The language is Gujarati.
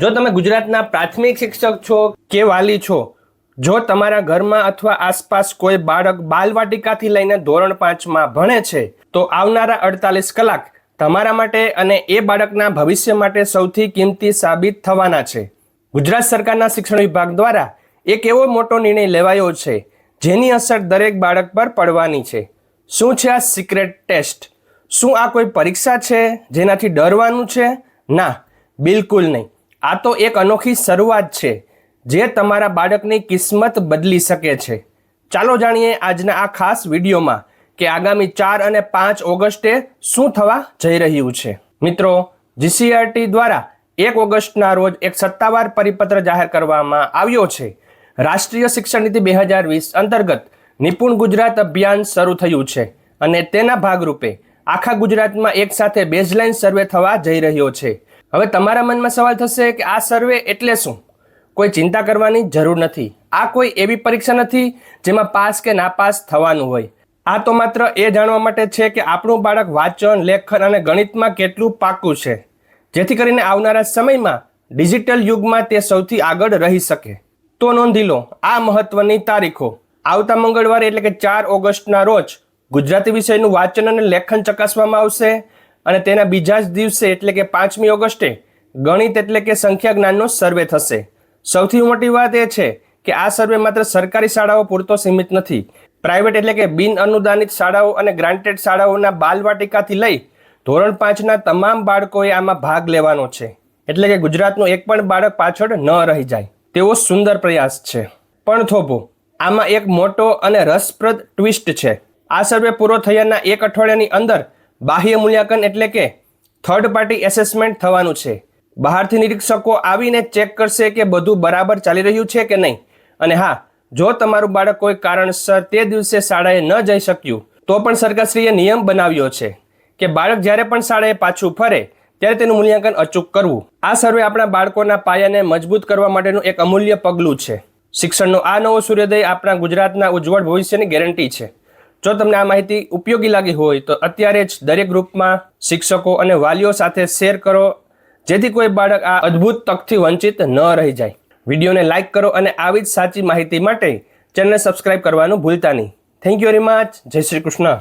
જો તમે ગુજરાતના પ્રાથમિક શિક્ષક છો કે વાલી છો, જો તમારા ઘરમાં અથવા આસપાસ કોઈ બાળક બાલવાટિકાથી લઈને ધોરણ 5માં ભણે છે, તો આવનારા 48 કલાક તમારા માટે અને એ બાળકના ભવિષ્ય માટે સૌથી કિંમતી સાબિત થવાના છે. ગુજરાત સરકારના શિક્ષણ વિભાગ દ્વારા એક એવો મોટો નિર્ણય લેવાયો છે જેની અસર દરેક બાળક પર પડવાની છે. શું છે આ સિક્રેટ ટેસ્ટ? શું આ કોઈ પરીક્ષા છે જેનાથી ડરવાનું છે? ના, બિલકુલ નહીં. આ તો એક અનોખી શરૂઆત છે જે તમારા બાળકની કિસ્મત બદલી શકે છે. ચાલો જાણીએ આજના આ ખાસ વિડીયોમાં કે આગામી 4 અને 5 ઓગસ્ટે શું થવા જઈ રહ્યું છે. મિત્રો, જીસીઆરટી દ્વારા 1 ઓગસ્ટના રોજ એક સત્તાવાર પરિપત્ર જાહેર કરવામાં આવ્યો છે. રાષ્ટ્રીય શિક્ષણ નીતિ 2020 અંતર્ગત નિપુણ ગુજરાત અભિયાન શરૂ થયું છે અને તેના ભાગરૂપે આખા ગુજરાતમાં એક સાથે બેઝલાઇન સર્વે થવા જઈ રહ્યો છે. હવે તમારા મનમાં સવાલ થશે કે આ સર્વે એટલે શું? કોઈ ચિંતા કરવાની જરૂર નથી. આ કોઈ એવી પરીક્ષા નથી જેમાં પાસ કે નાપાસ થવાનું હોય. આ તો માત્ર એ જાણવા માટે છે કે આપણું બાળક વાંચન, લેખન અને ગણિતમાં કેટલું પાક્કું છે, જેથી કરીને આવનારા સમયમાં ડિજિટલ યુગમાં તે સૌથી આગળ રહી શકે. તો નોંધી લો આ મહત્વની તારીખો. આવતા મંગળવારે એટલે કે 4 ઓગસ્ટના રોજ ગુજરાતી વિષયનું વાંચન અને લેખન ચકાસવામાં આવશે અને તેના બીજા જ દિવસે એટલે કે 5મી ઓગસ્ટે ગણિત એટલે કે સંખ્યા જ્ઞાનનો સર્વે થશે. સૌથી મોટી વાત એ છે કે આ સર્વે માત્ર સરકારી શાળાઓ પૂરતો સીમિત નથી. પ્રાઇવેટ એટલે કે બિન અનુદાનિત શાળાઓ અને ગ્રાન્ટેડ શાળાઓના બાલવાટિકાથી લઈ ધોરણ 5ના તમામ બાળકોએ આમાં ભાગ લેવાનો છે. એટલે કે ગુજરાતનું એક પણ બાળક પાછળ ન રહી જાય તેવો સુંદર પ્રયાસ છે. પણ થોભો, આમાં એક મોટો અને રસપ્રદ ટ્વિસ્ટ છે. આ સર્વે પૂરો થયાના 1 અઠવાડિયાની અંદર બાહ્ય મૂલ્યાંકન એટલે કે થર્ડ પાર્ટી એસેસમેન્ટ થવાનું છે. બહારથી નિરીક્ષકો આવીને ચેક કરશે કે બધું બરાબર ચાલી રહ્યું છે કે નહીં. અને હા, જો તમારું બાળક કોઈ કારણસર તે દિવસે શાળાએ ન જઈ શક્યું તો પણ સરકારશ્રીએ નિયમ બનાવ્યો છે કે બાળક જ્યારે પણ શાળાએ પાછું ફરે ત્યારે તેનું મૂલ્યાંકન અચૂક કરવું. આ સર્વે આપણા બાળકોના પાયાને મજબૂત કરવા માટેનું એક અમૂલ્ય પગલું છે. શિક્ષણનો આ નવો સૂર્યોદય આપણા ગુજરાતના ઉજ્જવળ ભવિષ્યની ગેરંટી છે. જો તમને આ માહિતી ઉપયોગી લાગી હોય તો અત્યારે જ દરેક ગ્રુપમાં શિક્ષકો અને વાલીઓ સાથે શેર કરો, જેથી કોઈ બાળક આ અદ્ભુત તકથી વંચિત ન રહી જાય. વિડીયોને લાઇક કરો અને આવી જ સાચી માહિતી માટે ચેનલને સબસ્ક્રાઇબ કરવાનું ભૂલતા નહીં. Thank you very much. જય શ્રી કૃષ્ણ.